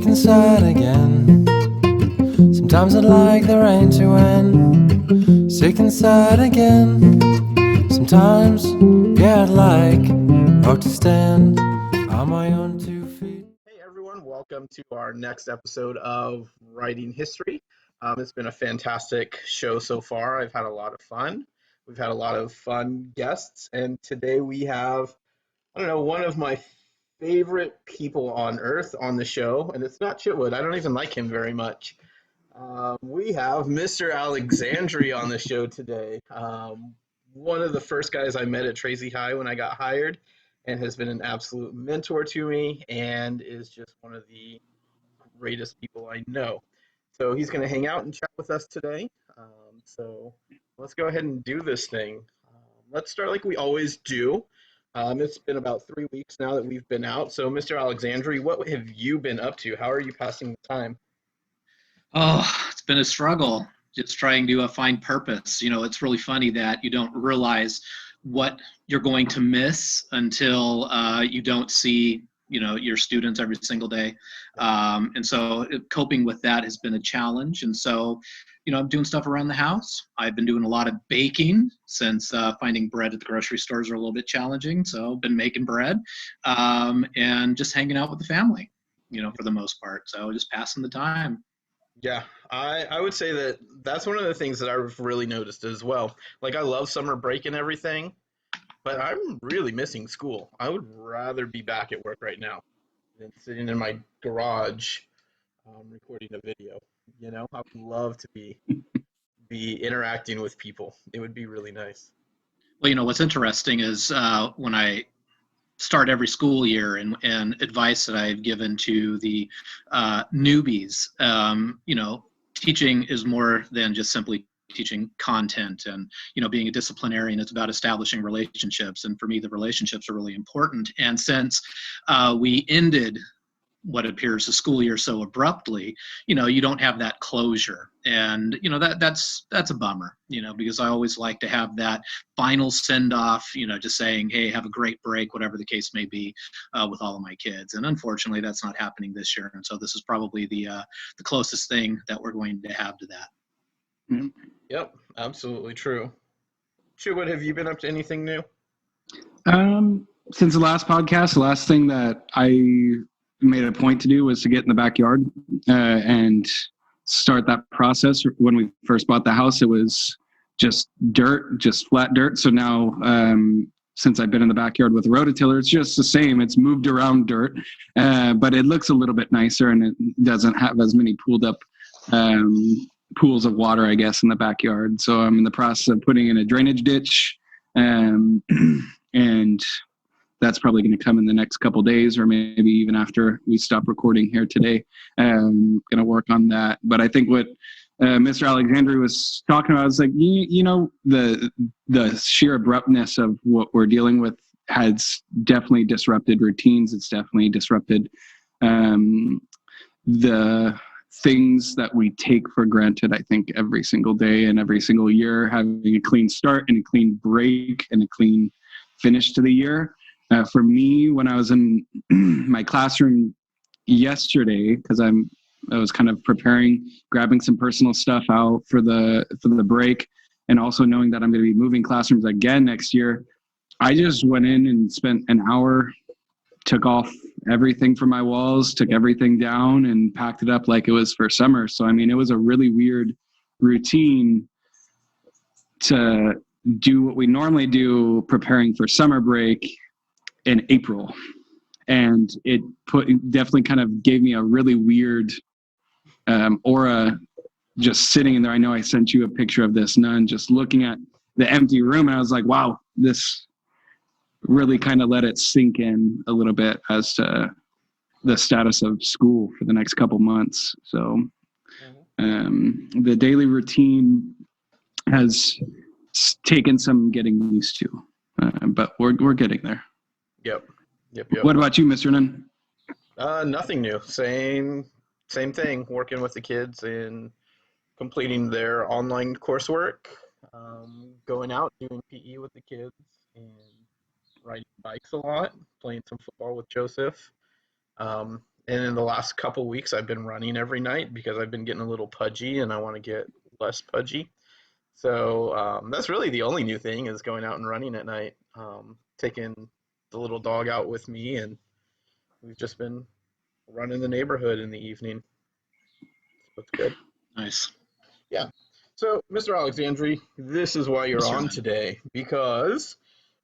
inside again. Sometimes I'd like the rain to end. Sick inside again. Sometimes, yeah, I'd like road to stand on my own 2 feet. Hey everyone, welcome to our next episode of Writing History. It's been a fantastic show so far. I've had a lot of fun. We've had a lot of fun guests, and today we have, I don't know, one of my favorite people on earth on the show, and it's not Chitwood. I don't even like him very much. We have Mr. Alexandri on the show today. One of the first guys I met at Tracy High when I got hired, and has been an absolute mentor to me, and is just one of the greatest people I know. So he's going to hang out and chat with us today. So let's go ahead and do this thing. Let's start like we always do. It's been about 3 weeks now that we've been out. So, Mr. Alexandri, what have you been up to? How are you passing the time? Oh, it's been a struggle just trying to find purpose. You know, it's really funny that you don't realize what you're going to miss until you don't see, your students every single day. And so coping with that has been a challenge. And so, I'm doing stuff around the house. I've been doing a lot of baking since finding bread at the grocery stores are a little bit challenging. So I've been making bread and just hanging out with the family, for the most part. So just passing the time. Yeah, I would say that that's one of the things that I've really noticed as well. Like, I love summer break and everything, but I'm really missing school. I would rather be back at work right now than sitting in my garage recording a video. I would love to be interacting with people. It would be really nice. Well, what's interesting is when I start every school year and advice that I've given to the newbies, teaching is more than just simply teaching content and, being a disciplinarian. It's about establishing relationships. And for me, the relationships are really important. And since we ended what appears a school year so abruptly, you don't have that closure. And, that's a bummer, because I always like to have that final send off, just saying, hey, have a great break, whatever the case may be, with all of my kids. And unfortunately, that's not happening this year. And so this is probably the closest thing that we're going to have to that. Mm-hmm. Yep, absolutely true. What have you been up to? Anything new? Since the last podcast, the last thing that I made a point to do was to get in the backyard and start that process. When we first bought the house, it was just dirt, just flat dirt. So now, since I've been in the backyard with a rototiller, it's just the same. It's moved around dirt, but it looks a little bit nicer, and it doesn't have as many pooled up pools of water, I guess, in the backyard. So I'm in the process of putting in a drainage ditch, and that's probably going to come in the next couple of days, or maybe even after we stop recording here today. Going to work on that. But I think what Mr. Alexandri was talking about is like, the sheer abruptness of what we're dealing with has definitely disrupted routines. It's definitely disrupted the things that we take for granted, I think, every single day and every single year, having a clean start and a clean break and a clean finish to the year. For me, when I was in my classroom yesterday, because I was kind of grabbing some personal stuff out for the break, and also knowing that I'm going to be moving classrooms again next year, I just went in and spent an hour, took off everything from my walls, took everything down, and packed it up like it was for summer. So, I mean, it was a really weird routine to do what we normally do preparing for summer break in April, and it definitely kind of gave me a really weird aura just sitting in there. I know I sent you a picture of this nun just looking at the empty room, and I was like, wow, this really kind of let it sink in a little bit as to the status of school for the next couple months. So the daily routine has taken some getting used to, but we're getting there. Yep. What about you, Mr. Nun? Nothing new. Same thing. Working with the kids and completing their online coursework. Going out doing PE with the kids and riding bikes a lot. Playing some football with Joseph. And in the last couple weeks, I've been running every night because I've been getting a little pudgy and I want to get less pudgy. So that's really the only new thing is going out and running at night, taking the little dog out with me, and we've just been running the neighborhood in the evening. So it's good. Nice. Yeah. So, Mr. Alexandri, this is why you're Yes, sir, on man. today because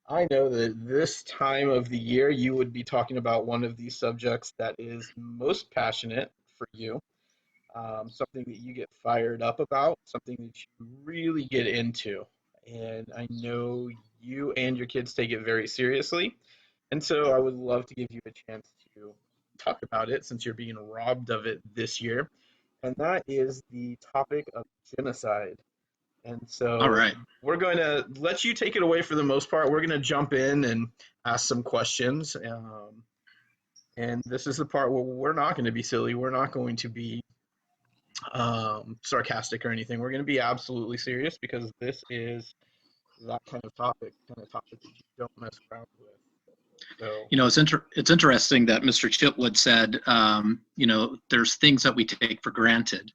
I know that this time of the year you would be talking about one of these subjects that is most passionate for you, something that you get fired up about, something that you really get into. And I know you and your kids take it very seriously. And so I would love to give you a chance to talk about it since you're being robbed of it this year. And that is the topic of genocide. And All so right. we're going to let you take it away for the most part. We're going to jump in and ask some questions. And this is the part where we're not going to be silly. We're not going to be sarcastic or anything. We're going to be absolutely serious because this is that kind of topic that you don't mess around with. So, You know, it's interesting that Mr. Chitwood said, you know, there's things that we take for granted,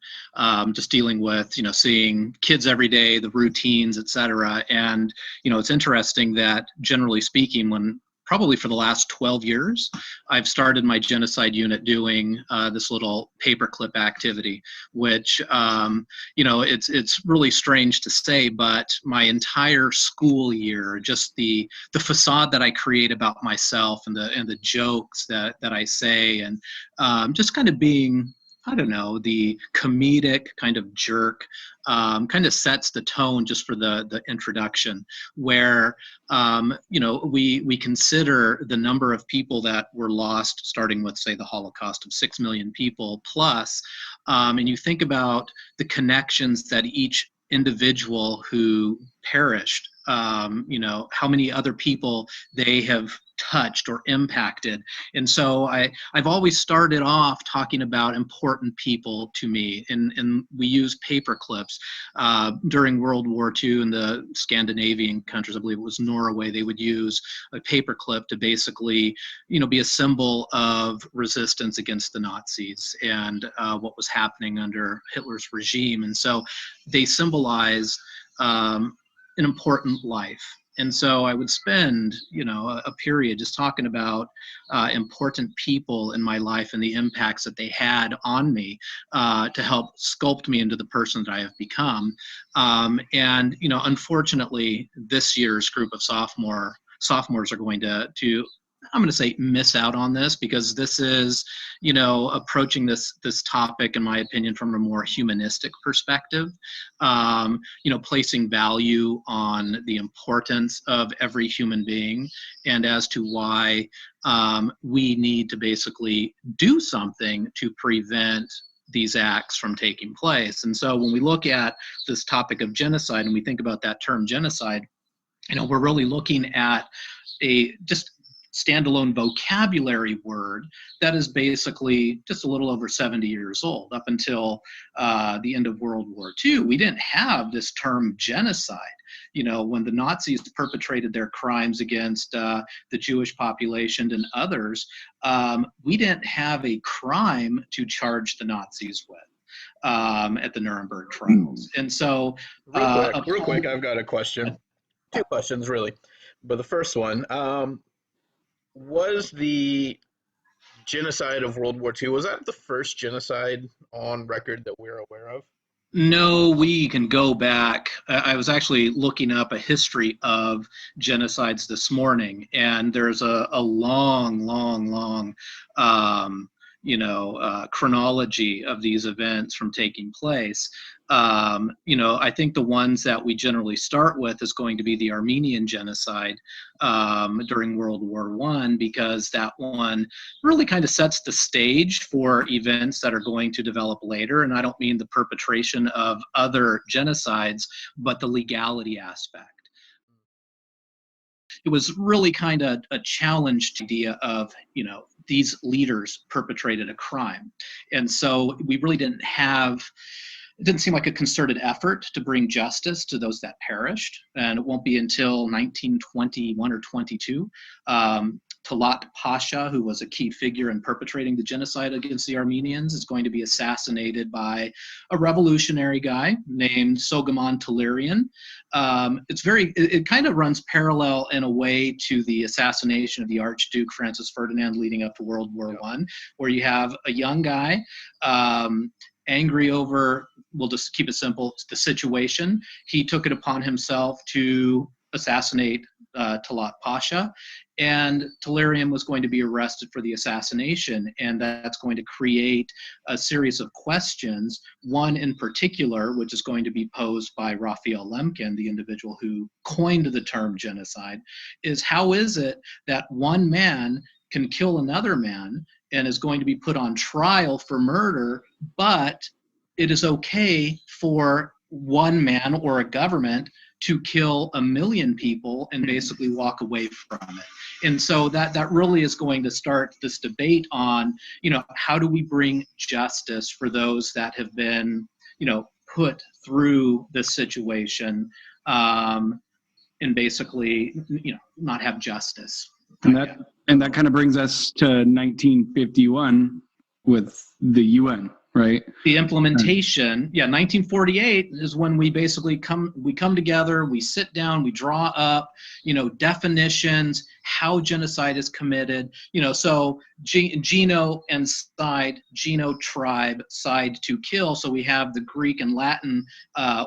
just dealing with, you know, seeing kids every day, the routines, et cetera. And, you know, it's interesting that generally speaking, when probably for the last 12 years, I've started my genocide unit doing this little paperclip activity, which, you know, it's really strange to say, but my entire school year, just the facade that I create about myself and the jokes that I say, and just kind of being, I don't know, the comedic kind of jerk, kind of sets the tone just for the introduction, where you know, we consider the number of people that were lost, starting with, say, the Holocaust of 6 million people plus, and you think about the connections that each individual who perished, you know, how many other people they have touched or impacted. And so I've always started off talking about important people to me, and we use paper clips. During World War II in the Scandinavian countries, I believe it was Norway, they would use a paper clip to basically, you know, be a symbol of resistance against the Nazis and what was happening under Hitler's regime. And so they symbolize an important life. And so I would spend, you know, a period just talking about important people in my life and the impacts that they had on me to help sculpt me into the person that I have become. And, you know, unfortunately, this year's group of sophomores are going to I'm going to say miss out on this, because this is, you know, approaching this topic, in my opinion, from a more humanistic perspective, you know, placing value on the importance of every human being, and as to why we need to basically do something to prevent these acts from taking place. And so when we look at this topic of genocide and we think about that term genocide, you know, we're really looking at a just standalone vocabulary word that is basically just a little over 70 years old. Up until the end of World War II, we didn't have this term genocide. You know, when the Nazis perpetrated their crimes against the Jewish population and others, we didn't have a crime to charge the Nazis with at the Nuremberg trials. And so, real quick, I've got a question. Two questions, really. But the first one, was the genocide of World War II, was that the first genocide on record that we're aware of? No, we can go back. I was actually looking up a history of genocides this morning, and there's a long, you know, chronology of these events from taking place. You know, I think the ones that we generally start with is going to be the Armenian genocide during World War I, because that one really kind of sets the stage for events that are going to develop later. And I don't mean the perpetration of other genocides, but the legality aspect. It was really kind of a challenged idea of, you know, these leaders perpetrated a crime. And so we really didn't have it didn't seem like a concerted effort to bring justice to those that perished. And it won't be until 1921 or 22, Talat Pasha, who was a key figure in perpetrating the genocide against the Armenians, is going to be assassinated by a revolutionary guy named Soghomon Tehlirian. It kind of runs parallel in a way to the assassination of the Archduke Francis Ferdinand leading up to World War I, where you have a young guy angry over, we'll just keep it simple, the situation. He took it upon himself to assassinate Talat Pasha, and Tehlirian was going to be arrested for the assassination, and that's going to create a series of questions, one in particular, which is going to be posed by Raphael Lemkin, the individual who coined the term genocide, is how is it that one man can kill another man and is going to be put on trial for murder, but it is okay for one man or a government to kill 1 million people and basically walk away from it. And so that really is going to start this debate on, how do we bring justice for those that have been, put through this situation, and basically, not have justice. And that kind of brings us to 1951 with the UN, right? The implementation, 1948 is when we basically come together, we sit down, we draw up, definitions, how genocide is committed, so geno and side, geno tribe, side to kill. So we have the Greek and Latin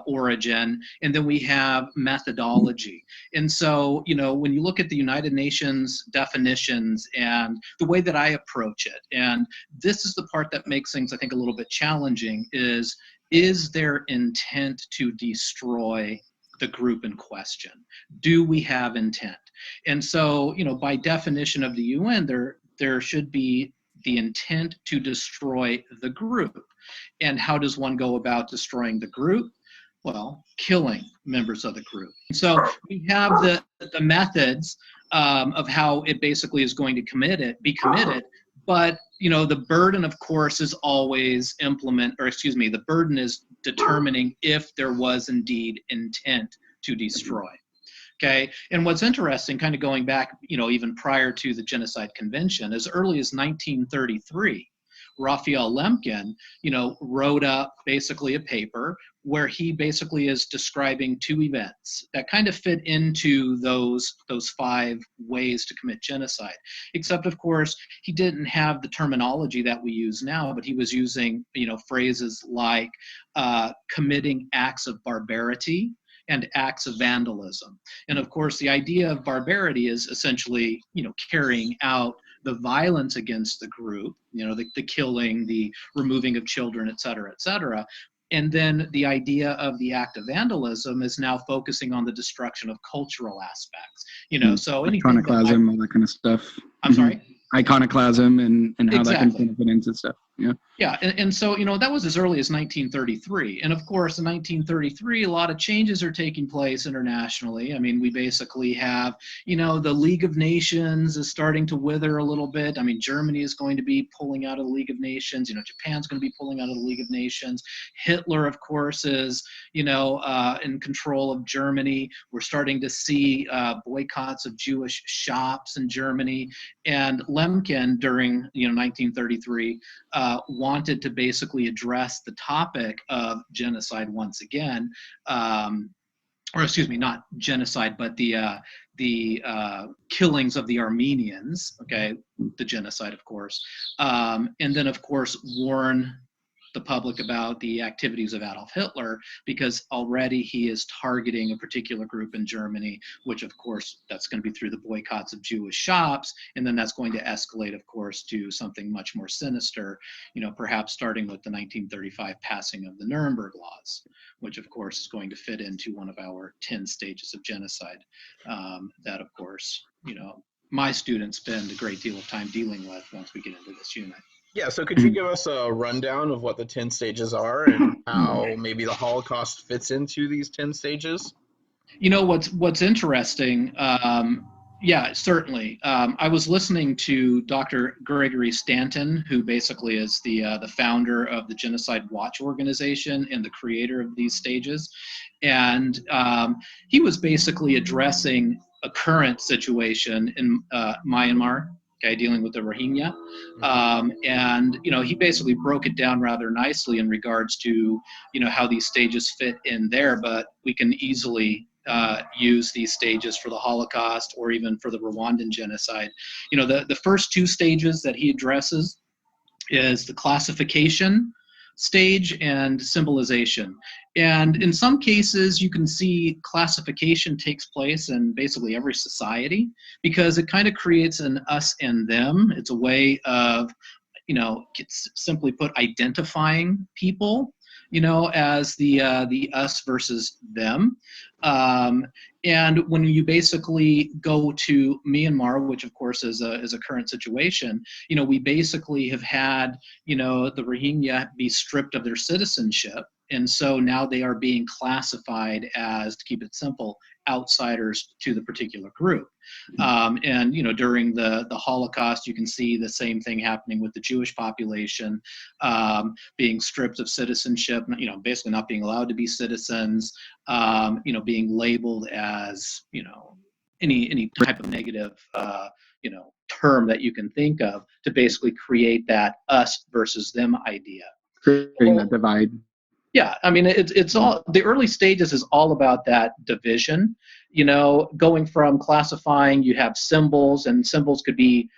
origin, and then we have methodology. And so, when you look at the United Nations definitions and the way that I approach it, and this is the part that makes things, I think, a little bit challenging, is there intent to destroy the group in question? Do we have intent? And so, by definition of the UN, there should be the intent to destroy the group. And how does one go about destroying the group? Well, killing members of the group. So we have the methods of how it basically is going to be committed. But, the burden, of course, is always the burden is determining if there was indeed intent to destroy. Okay. And what's interesting, kind of going back, even prior to the Genocide Convention, as early as 1933, Raphael Lemkin, wrote up basically a paper where he basically is describing 2 events that kind of fit into those 5 ways to commit genocide. Except, of course, he didn't have the terminology that we use now, but he was using, phrases like committing acts of barbarity and acts of vandalism. And of course, the idea of barbarity is essentially, carrying out the violence against the group, the killing, the removing of children, et cetera, et cetera. And then the idea of the act of vandalism is now focusing on the destruction of cultural aspects, so anything iconoclasm, all that kind of stuff. I'm sorry? Iconoclasm and how Exactly. that can fit into stuff. Yeah. Yeah, and so, that was as early as 1933. And of course, in 1933, a lot of changes are taking place internationally. I mean, we basically have, the League of Nations is starting to wither a little bit. I mean, Germany is going to be pulling out of the League of Nations. Japan's going to be pulling out of the League of Nations. Hitler, of course, is, in control of Germany. We're starting to see boycotts of Jewish shops in Germany. And Lemkin, during, 1933, wanted to basically address the topic of genocide once again, or excuse me, not genocide, but the killings of the Armenians, okay, the genocide, of course, and then, of course, warn the public about the activities of Adolf Hitler, because already he is targeting a particular group in Germany, which of course that's going to be through the boycotts of Jewish shops, and then that's going to escalate, of course, to something much more sinister, perhaps starting with the 1935 passing of the Nuremberg laws, which of course is going to fit into one of our 10 stages of genocide, that of course, my students spend a great deal of time dealing with once we get into this unit. Yeah, so could you give us a rundown of what the 10 stages are and how maybe the Holocaust fits into these 10 stages? What's interesting, Yeah, certainly. I was listening to Dr. Gregory Stanton, who basically is the founder of the Genocide Watch organization and the creator of these stages, and he was basically addressing a current situation in Myanmar, okay, dealing with the Rohingya, and he basically broke it down rather nicely in regards to how these stages fit in there, but we can easily use these stages for the Holocaust or even for the Rwandan genocide. The first two stages that he addresses is the classification stage and symbolization. And in some cases, you can see classification takes place in basically every society because it kind of creates an us and them. It's a way of simply put, identifying people, as the us versus them. Um, and when you basically go to Myanmar, which of course is a current situation, we basically have had, the Rohingya be stripped of their citizenship. And so now they are being classified as, to keep it simple, outsiders to the particular group. And during the Holocaust, you can see the same thing happening with the Jewish population, being stripped of citizenship, basically not being allowed to be citizens, being labeled as any type of negative term that you can think of to basically create that us versus them idea. Creating that divide. Yeah, I mean, it's all, the early stages is all about that division, going from classifying. You have symbols, and symbols could be,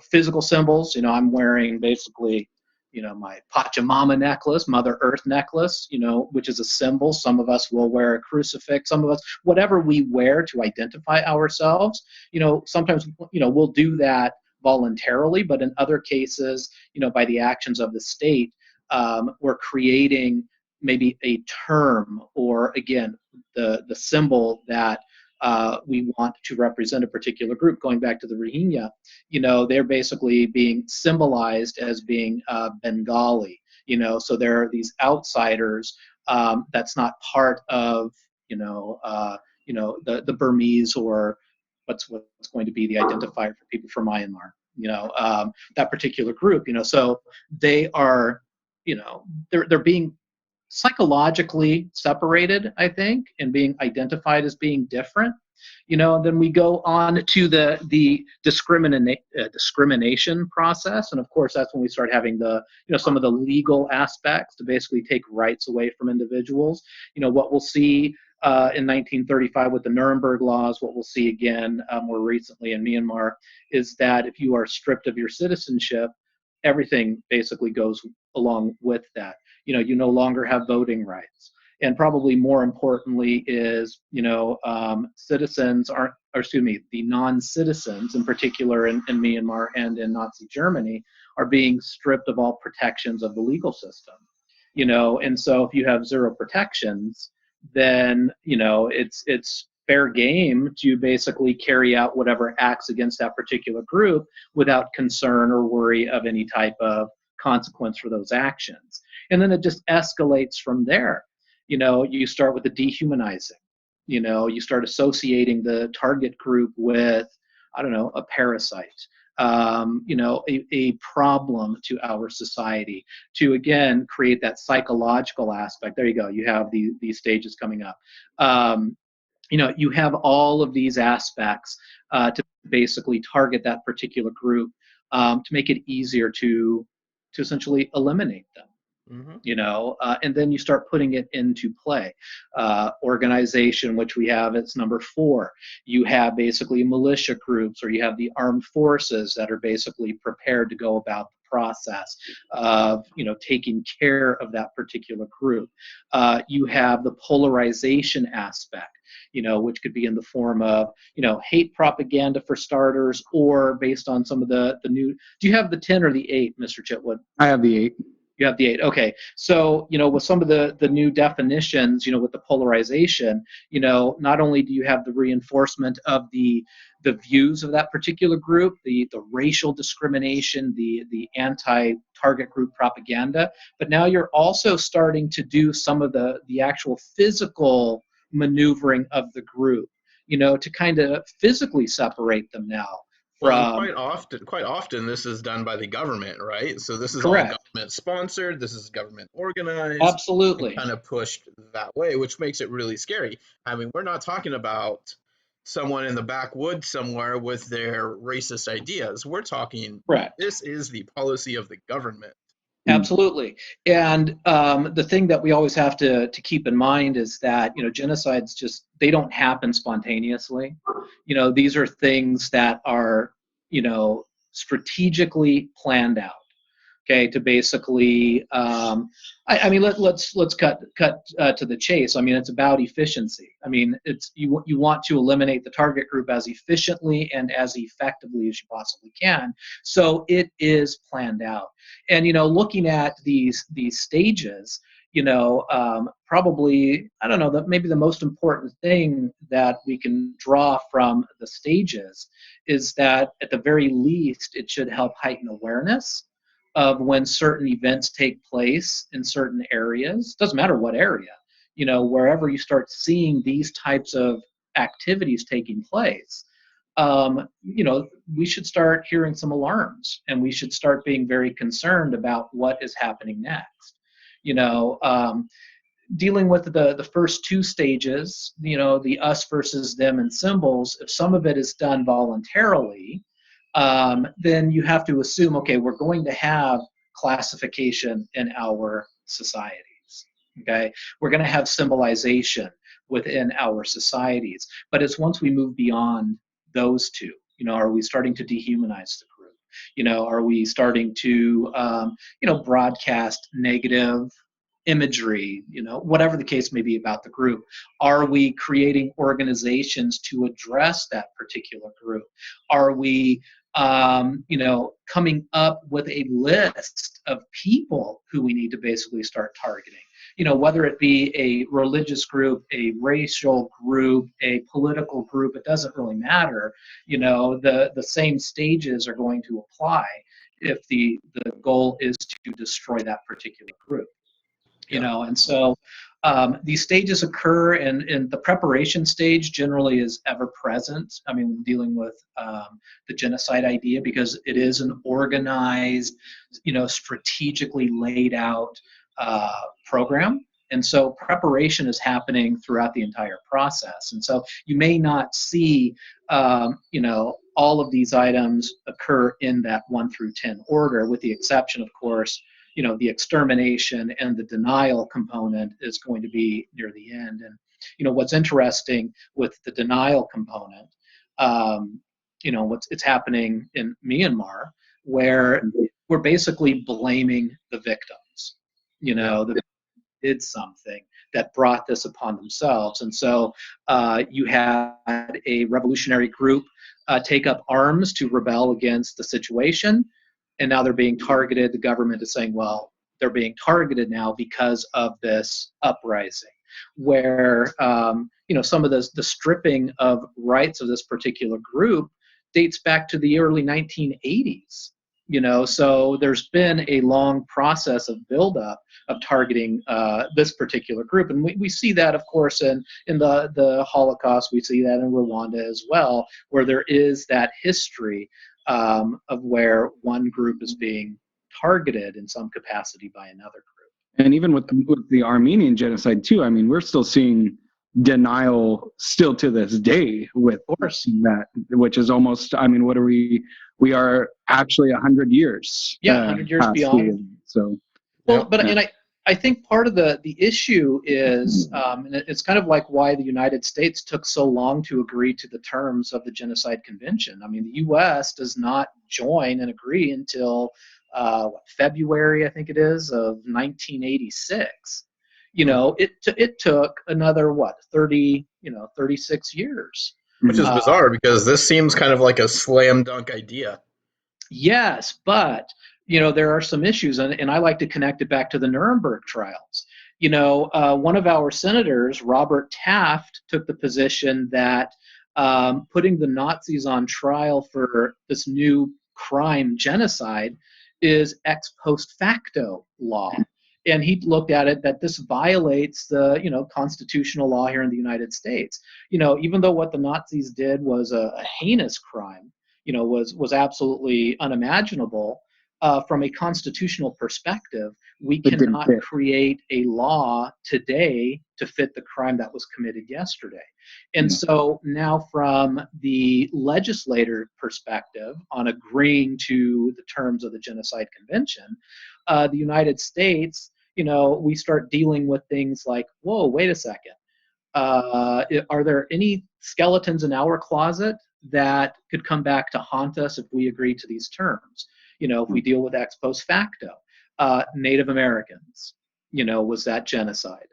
physical symbols. I'm wearing basically, my Pachamama necklace, Mother Earth necklace, which is a symbol. Some of us will wear a crucifix, some of us, whatever we wear to identify ourselves, sometimes, we'll do that voluntarily, but in other cases, by the actions of the state, we're creating maybe a term, or again, the symbol that we want to represent a particular group. Going back to the Rohingya, they're basically being symbolized as being Bengali. So there are these outsiders that's not part of the Burmese, or what's going to be the identifier for people from Myanmar. That particular group. So they are, they're being psychologically separated, I think, and being identified as being different. Then we go on to the discrimination process, and of course that's when we start having the some of the legal aspects to basically take rights away from individuals. What we'll see in 1935 with the Nuremberg laws, what we'll see again more recently in Myanmar, is that if you are stripped of your citizenship, everything basically goes along with that. You no longer have voting rights. And probably more importantly is, citizens aren't, or excuse me, the non-citizens in particular in Myanmar and in Nazi Germany are being stripped of all protections of the legal system. And so if you have zero protections, then, it's fair game to basically carry out whatever acts against that particular group without concern or worry of any type of consequence for those actions. And then it just escalates from there. You start with the dehumanizing. You start associating the target group with, I don't know, a parasite, a problem to our society, to again create that psychological aspect. There you go. You have these stages coming up. You have all of these aspects to basically target that particular group, to make it easier to essentially eliminate them. And then you start putting it into play. Organization, which we have, it's number 4. You have basically militia groups, or you have the armed forces that are basically prepared to go about the process of taking care of that particular group. You have the polarization aspect, which could be in the form of hate propaganda for starters, or based on some of the new. Do you have the 10 or the 8, Mr. Chitwood? I have the 8. You have the 8. Okay. So, with some of the new definitions, with the polarization, not only do you have the reinforcement of the views of that particular group, the racial discrimination, the anti-target group propaganda, but now you're also starting to do some of the actual physical maneuvering of the group. to kind of physically separate them now Well, and from. quite often, this is done by the government, right? So this is all Correct. government sponsored. This is government organized and Absolutely. kind of pushed that way, which makes it really scary. I mean, we're not talking about someone in the backwoods somewhere with their racist ideas. We're talking Correct. this is the policy of the government. Absolutely. And the thing that we always have to keep in mind is that, genocides they don't happen spontaneously. These are things that are, strategically planned out. Okay, to basically, I mean, let's cut to the chase. I mean, it's about efficiency. I mean, it's you want to eliminate the target group as efficiently and as effectively as you possibly can. So it is planned out. And looking at these stages, probably, I don't know, that maybe the most important thing that we can draw from the stages is that at the very least it should help heighten awareness of when certain events take place in certain areas. Doesn't matter what area, wherever you start seeing these types of activities taking place, we should start hearing some alarms, and we should start being very concerned about what is happening next. You know, dealing with the first two stages, the us versus them and symbols, if some of it is done voluntarily, then you have to assume, okay, we're going to have classification in our societies. Okay, we're going to have symbolization within our societies, but it's once we move beyond those two. Are we starting to dehumanize the group? Are we starting to broadcast negative imagery, whatever the case may be about the group? Are we creating organizations to address that particular group? Are we, coming up with a list of people who we need to basically start targeting? Whether it be a religious group, a racial group, a political group, it doesn't really matter. The same stages are going to apply if the goal is to destroy that particular group. Yeah. And so these stages occur, and the preparation stage generally is ever present. I mean, dealing with the genocide idea, because it is an organized, strategically laid out program. And so preparation is happening throughout the entire process. And so you may not see, all of these items occur in that 1 through 10 order, with the exception, of course, the extermination and the denial component is going to be near the end. And what's interesting with the denial component, it's happening in Myanmar, where we're basically blaming the victims. The did something that brought this upon themselves. And so you had a revolutionary group take up arms to rebel against the situation, and now they're being targeted. The government is saying, well, they're being targeted now because of this uprising, where some of the stripping of rights of this particular group dates back to the early 1980s. So there's been a long process of buildup of targeting this particular group, and we see that, of course, in the Holocaust. We see that in Rwanda as well, where there is that history of where one group is being targeted in some capacity by another group. And even with the Armenian genocide too, I mean, we're still seeing denial still to this day with that, which is almost, I mean, what are we are actually 100 years. Yeah, 100 years beyond. So, well, but and I think part of the issue is, and it's kind of like why the United States took so long to agree to the terms of the Genocide Convention. I mean, the U.S. does not join and agree until February, I think it is, of 1986. It took another 36 years. Which is bizarre, because this seems kind of like a slam dunk idea. Yes, but there are some issues, and I like to connect it back to the Nuremberg trials. One of our senators, Robert Taft, took the position that putting the Nazis on trial for this new crime, genocide, is ex post facto law. And he looked at it that this violates the, constitutional law here in the United States. Even though what the Nazis did was a heinous crime, was absolutely unimaginable, from a constitutional perspective, we It didn't cannot fit. create a law today to fit the crime that was committed yesterday. And Yeah. so now, from the legislator perspective on agreeing to the terms of the Genocide Convention, the United States, we start dealing with things like, whoa, wait a second. Are there any skeletons in our closet that could come back to haunt us if we agree to these terms? If we deal with ex post facto, Native Americans, was that genocide?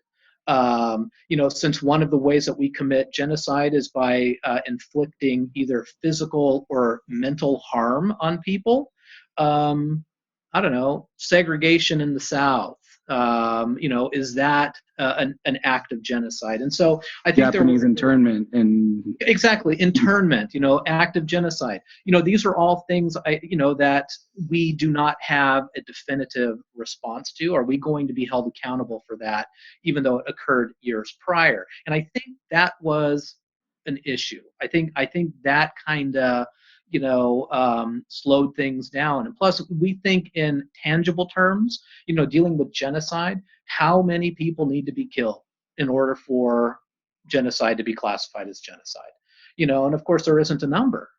Since one of the ways that we commit genocide is by inflicting either physical or mental harm on people, I don't know, segregation in the South, is that an act of genocide? And so I think Japanese internment and exactly, internment, act of genocide. These are all things that we do not have a definitive response to. Are we going to be held accountable for that, even though it occurred years prior? And I think that was an issue. I think that kind of slowed things down. And plus, we think in tangible terms. Dealing with genocide, how many people need to be killed in order for genocide to be classified as genocide? And of course there isn't a number.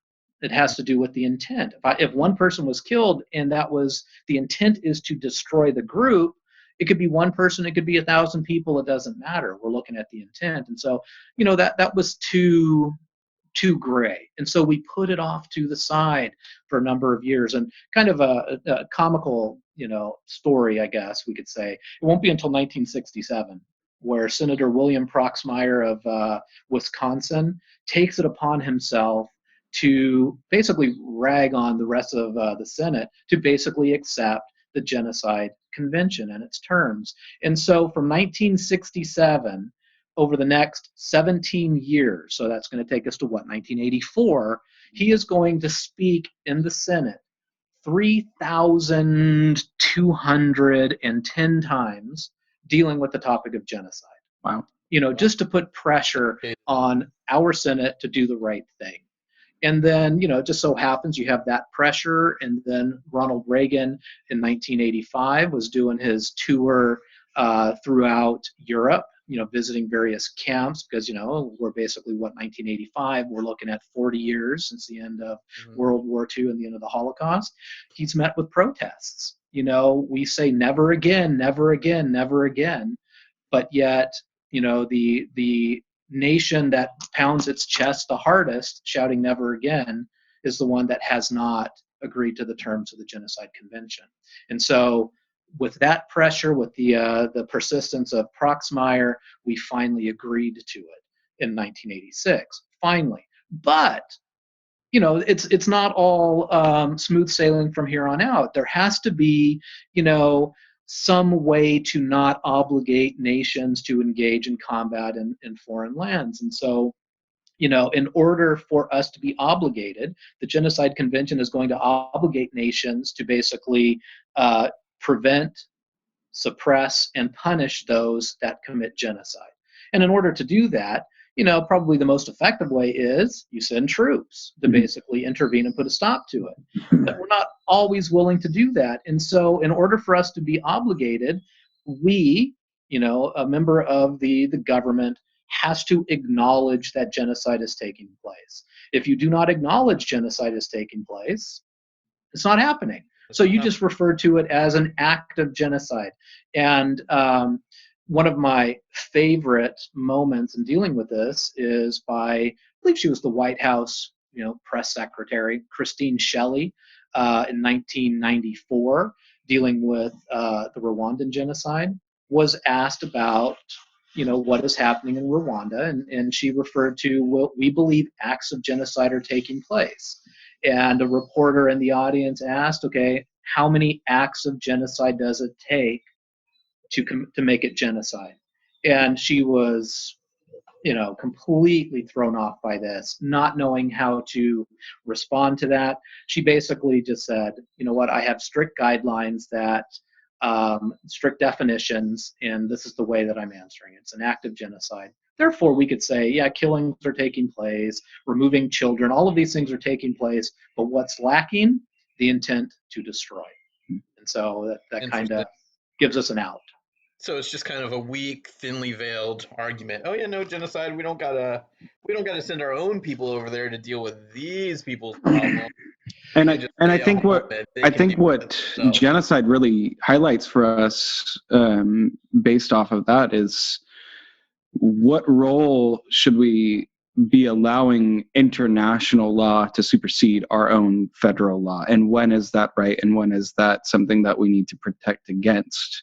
It has to do with the intent. If one person was killed and that was the intent is to destroy the group, it could be one person, it could be 1,000 people, it doesn't matter. We're looking at the intent. And so that was too gray. And so we put it off to the side for a number of years. And kind of a comical, story, I guess we could say. It won't be until 1967 where Senator William Proxmire of Wisconsin takes it upon himself to basically rag on the rest of the Senate to basically accept the Genocide Convention and its terms. And so from 1967 over the next 17 years, so that's going to take us to what, 1984, he is going to speak in the Senate 3,210 times dealing with the topic of genocide. wow. Just to put pressure on our Senate to do the right thing. And then, it just so happens you have that pressure. And then Ronald Reagan in 1985 was doing his tour throughout Europe, visiting various camps because, we're basically, 1985, we're looking at 40 years since the end of World War II and the end of the Holocaust. He's met with protests. We say never again, never again, never again. But yet, the nation that pounds its chest the hardest, shouting never again, is the one that has not agreed to the terms of the Genocide Convention. And so with that pressure, with the persistence of Proxmire, we finally agreed to it in 1986. Finally. But it's not all smooth sailing from here on out. There has to be, some way to not obligate nations to engage in combat in foreign lands. And so, in order for us to be obligated, the Genocide Convention is going to obligate nations to basically prevent, suppress, and punish those that commit genocide. And in order to do that, probably the most effective way is you send troops to basically intervene and put a stop to it. But we're not always willing to do that. And so in order for us to be obligated, we, a member of the government, has to acknowledge that genocide is taking place. If you do not acknowledge genocide is taking place, it's not happening. So you just refer to it as an act of genocide. And one of my favorite moments in dealing with this is by, I believe she was the White House, press secretary, Christine Shelley, in 1994, dealing with the Rwandan genocide, was asked about, what is happening in Rwanda, and she referred to, well, we believe acts of genocide are taking place. And a reporter in the audience asked, okay, how many acts of genocide does it take to make it genocide? And she was, completely thrown off by this, not knowing how to respond to that. She basically just said, you know what, I have strict guidelines that strict definitions, and this is the way that I'm answering. It's an act of genocide. Therefore, we could say, yeah, killings are taking place, removing children, all of these things are taking place, but what's lacking? The intent to destroy. And so that kind of gives us an out. So it's just kind of a weak, thinly veiled argument. Oh yeah, no genocide. We don't gotta send our own people over there to deal with these people's problems. And We I can just and I stay think home what and they I can think deal with it what themselves. genocide really highlights for us, based off of that, is what role should we be allowing international law to supersede our own federal law, and when is that right, and when is that something that we need to protect against?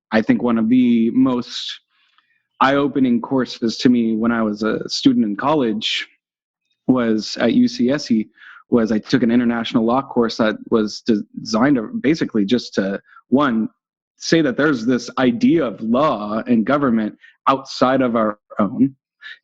I think one of the most eye-opening courses to me when I was a student in college was at UCSC. Was I took an international law course that was designed to basically just to, one, say that there's this idea of law and government outside of our own,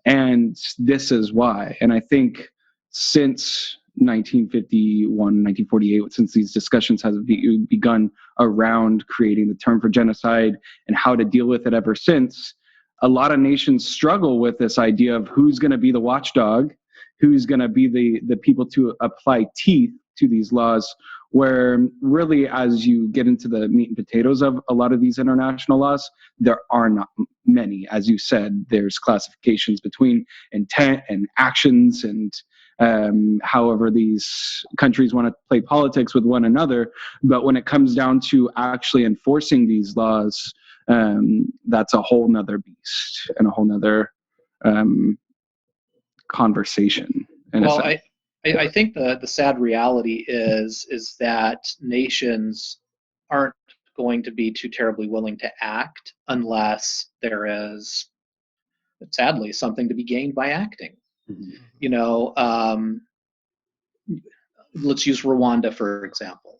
and this is why. And I think since 1951, 1948, since these discussions have begun around creating the term for genocide and how to deal with it ever since, a lot of nations struggle with this idea of who's going to be the watchdog, who's going to be the people to apply teeth to these laws, where really, as you get into the meat and potatoes of a lot of these international laws, there are not many. As you said, there's classifications between intent and actions, and however these countries want to play politics with one another. But when it comes down to actually enforcing these laws, that's a whole nother beast and a whole nother conversation. Well, I think the sad reality is that nations aren't going to be too terribly willing to act unless there is, sadly, something to be gained by acting. You know, let's use Rwanda for example.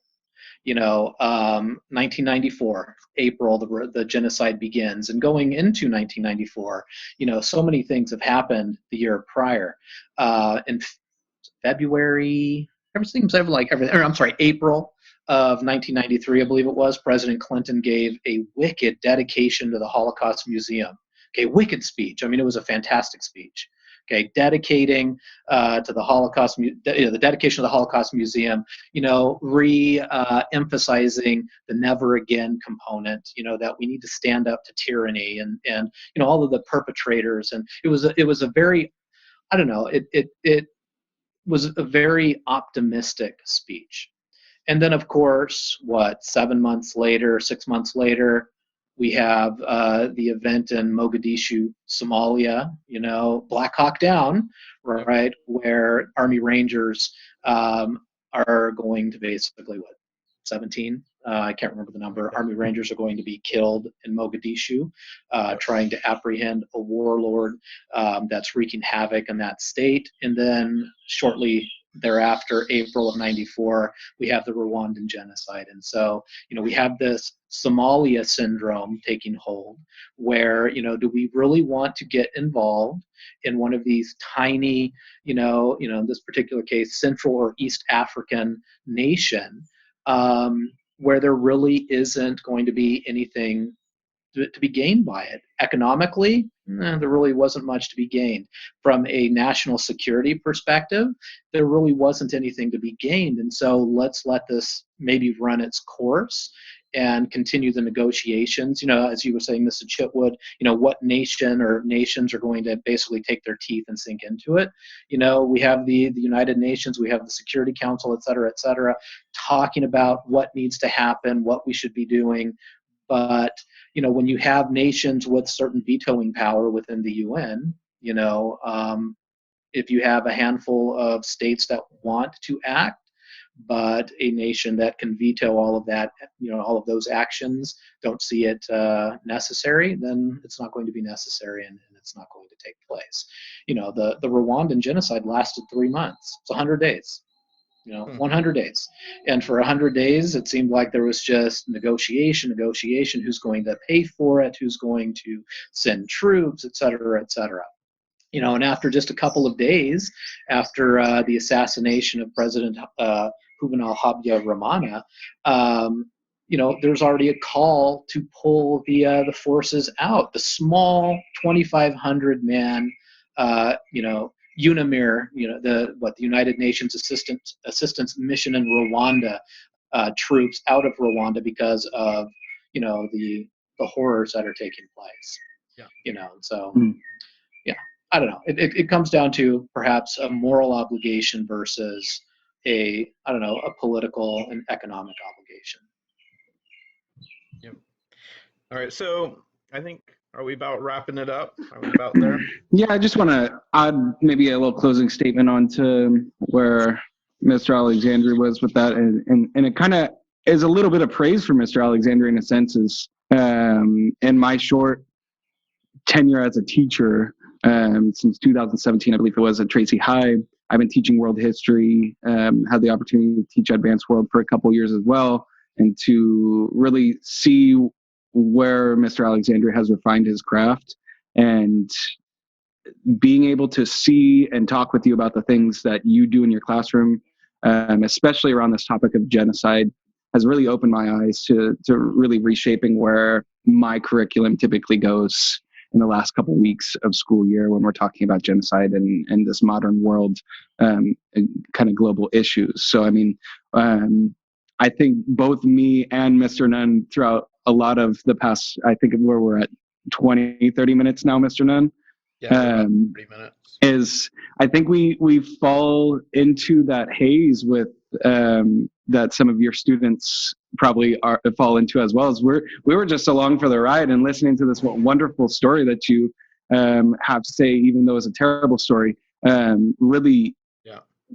1994 April, the genocide begins, and going into 1994, so many things have happened the year prior. In February, April of 1993, I believe it was, President Clinton gave a wicked dedication to the Holocaust Museum. Okay, wicked speech. I mean, it was a fantastic speech. Okay, dedicating to the Holocaust, the dedication of the Holocaust Museum, emphasizing the never again component, that we need to stand up to tyranny and all of the perpetrators. And it was a very, I don't know, it was a very optimistic speech. And then, of course, 7 months later, 6 months later, we have the event in Mogadishu, Somalia, Black Hawk Down, right, where Army Rangers are going to basically, 17? I can't remember the number. Army Rangers are going to be killed in Mogadishu, trying to apprehend a warlord that's wreaking havoc in that state. And then shortly thereafter, April of 94, we have the Rwandan genocide. And so, we have this Somalia syndrome taking hold where, do we really want to get involved in one of these tiny, in this particular case, Central or East African nation, where there really isn't going to be anything to be gained by it. Economically, there really wasn't much to be gained. From a national security perspective, there really wasn't anything to be gained. And so let's let this maybe run its course and continue the negotiations. As you were saying, Mr. Chitwood, what nation or nations are going to basically take their teeth and sink into it. We have the United Nations, we have the Security Council, et cetera, talking about what needs to happen, what we should be doing. But, when you have nations with certain vetoing power within the UN, if you have a handful of states that want to act, but a nation that can veto all of that, all of those actions, don't see it necessary, then it's not going to be necessary and it's not going to take place. The Rwandan genocide lasted 3 months. It's 100 days. 100 days. And for 100 days, it seemed like there was just negotiation, who's going to pay for it, who's going to send troops, et cetera, et cetera. And after just a couple of days after the assassination of President Juvenal Habyarimana, there's already a call to pull the forces out. The small 2,500 man, UNAMIR, the United Nations Assistance Mission in Rwanda, troops out of Rwanda because of the horrors that are taking place. Yeah. So yeah, I don't know. It comes down to perhaps a moral obligation versus a political and economic obligation. Yep. All right. So I think, are we about wrapping it up? Are we about there? Yeah, I just want to add maybe a little closing statement on to where Mr. Alexandria was with that, and it kind of is a little bit of praise for Mr. Alexandria in a sense. Is in my short tenure as a teacher since 2017, I believe it was, at Tracy High, I've been teaching world history. Had the opportunity to teach advanced world for a couple of years as well, and to really see where Mr. Alexandria has refined his craft, and being able to see and talk with you about the things that you do in your classroom, especially around this topic of genocide, has really opened my eyes to really reshaping where my curriculum typically goes in the last couple of weeks of school year when we're talking about genocide and this modern world kind of global issues. So, I mean, I think both me and Mr. Nunn throughout a lot of the past, I think where we're at 20, 30 minutes now, Mr. Nunn, Yeah, about 3 minutes. is I think we fall into that haze with that some of your students probably fall into as well. As we were just along for the ride and listening to this wonderful story that you have to say, even though it's a terrible story, really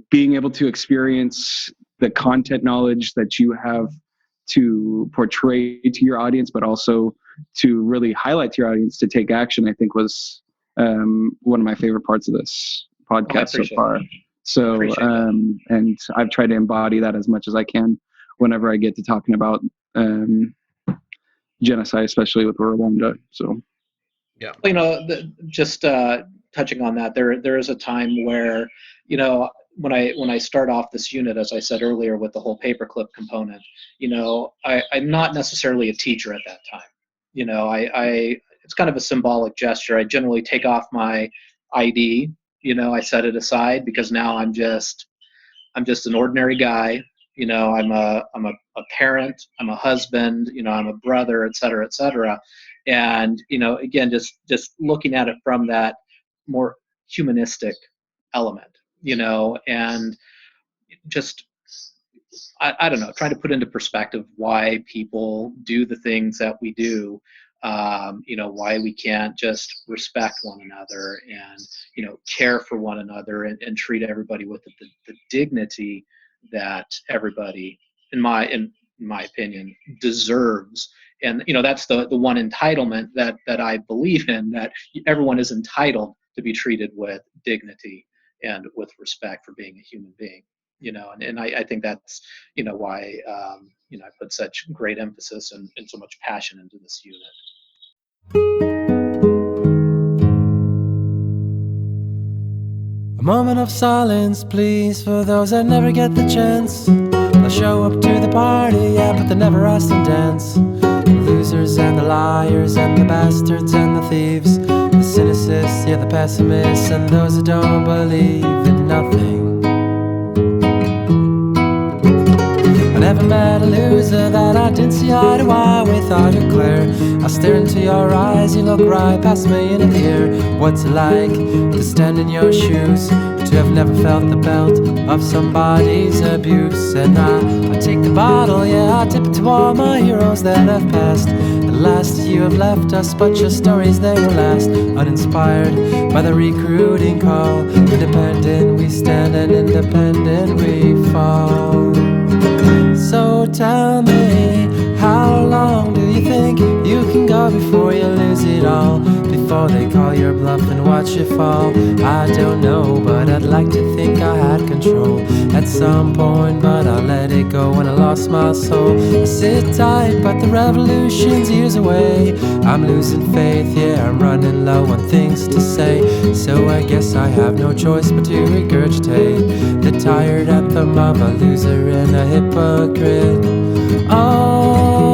being able to experience the content knowledge that you have to portray to your audience, but also to really highlight to your audience to take action, I think was one of my favorite parts of this podcast so far. So, and I've tried to embody that as much as I can whenever I get to talking about genocide, especially with Rwanda. So, yeah, just touching on that, there is a time where, when I start off this unit, as I said earlier, with the whole paperclip component, I'm not necessarily a teacher at that time. It's kind of a symbolic gesture. I generally take off my ID, I set it aside because now I'm just an ordinary guy. I'm a parent, I'm a husband, I'm a brother, et cetera, et cetera. And, again, just looking at it from that more humanistic element, and just, I don't know, trying to put into perspective why people do the things that we do, why we can't just respect one another and, care for one another and treat everybody with the dignity that everybody, in my opinion, deserves. And, that's the one entitlement that I believe in, that everyone is entitled to be treated with dignity and with respect for being a human being. And I think that's, why, I put such great emphasis and so much passion into this unit. A moment of silence, please, for those that never get the chance. They'll show up to the party, yeah, but they never ask to dance. The losers and the liars and the bastards and the thieves, the cynicists, yeah, the pessimists, and those that don't believe in nothing. I never met a loser that I didn't see eye to eye with. I declare, I stare into your eyes, you look right past me into the air. What's it like to stand in your shoes, to have never felt the belt of somebody's abuse? And I take the bottle, yeah, I tip it to all my heroes that have passed. The last you have left us, but your stories, they will last. Uninspired by the recruiting call, independent we stand and independent we fall. So tell me, how long do you think you can go before you lose it all? Before they call your bluff and watch you fall? I don't know, but I'd like to think I had control at some point, but I let it go when I lost my soul. I sit tight, but the revolution's years away. I'm losing faith, yeah, I'm running low on things to say. So I guess I have no choice but to regurgitate the tired anthem of a loser and a hypocrite. Oh,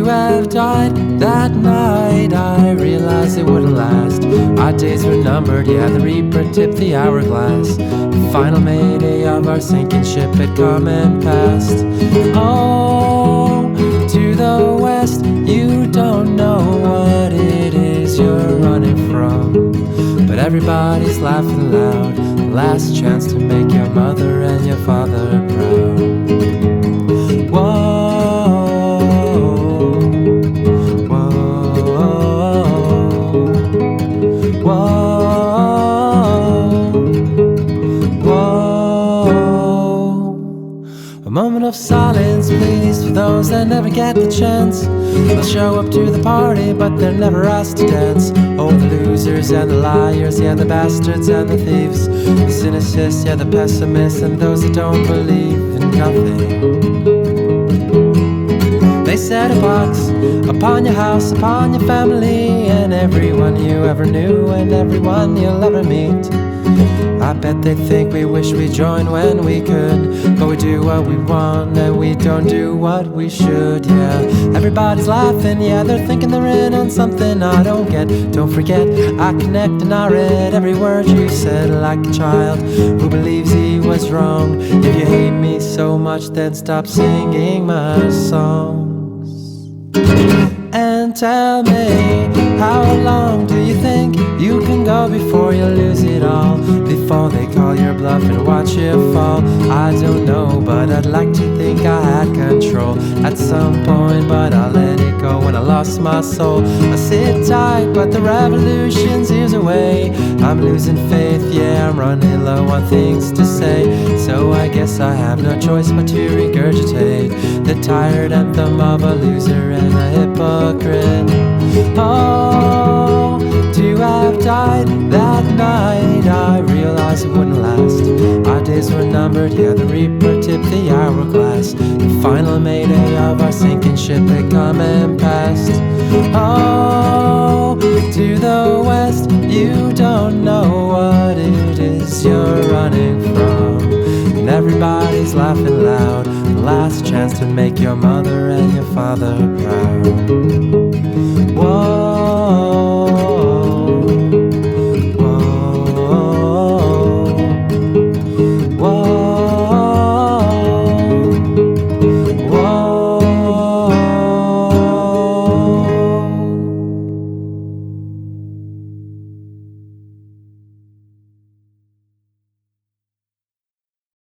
to have died that night. I realized it wouldn't last. Our days were numbered, yeah, the Reaper tipped the hourglass. The final mayday of our sinking ship had come and passed. Oh, to the west, you don't know what it is you're running from, but everybody's laughing loud. The last chance to make your mother and your father proud. Whoa, whoa, whoa, whoa. A moment of silence, please, for those that never get the chance. They'll show up to the party, but they're never asked to dance. Oh, the losers and the liars, yeah, the bastards and the thieves, the cynicists, yeah, the pessimists, and those that don't believe in nothing. They set a box upon your house, upon your family, and everyone you ever knew and everyone you'll ever meet. I bet they think we wish we joined when we could, but we do what we want and we don't do what we should, yeah. Everybody's laughing, yeah, they're thinking they're in on something I don't get. Don't forget, I connect and I read every word you said, like a child who believes he was wrong. If you hate me so much, then stop singing my songs. And tell me, how long do you think you can go before you lose it all? Before they call your bluff and watch you fall? I don't know, but I'd like to think I had control at some point, but I let it go when I lost my soul. I sit tight, but the revolution's years away. I'm losing faith, yeah, I'm running low on things to say. So I guess I have no choice but to regurgitate the tired anthem of a loser and a hypocrite. Oh, to have died that night, I realized it wouldn't last. Our days were numbered, yeah, the Reaper tipped the hourglass. The final mayday of our sinking ship had come and passed. Oh, to the west, you don't know what it is you're running from, and everybody's laughing loud. The last chance to make your mother and your father proud.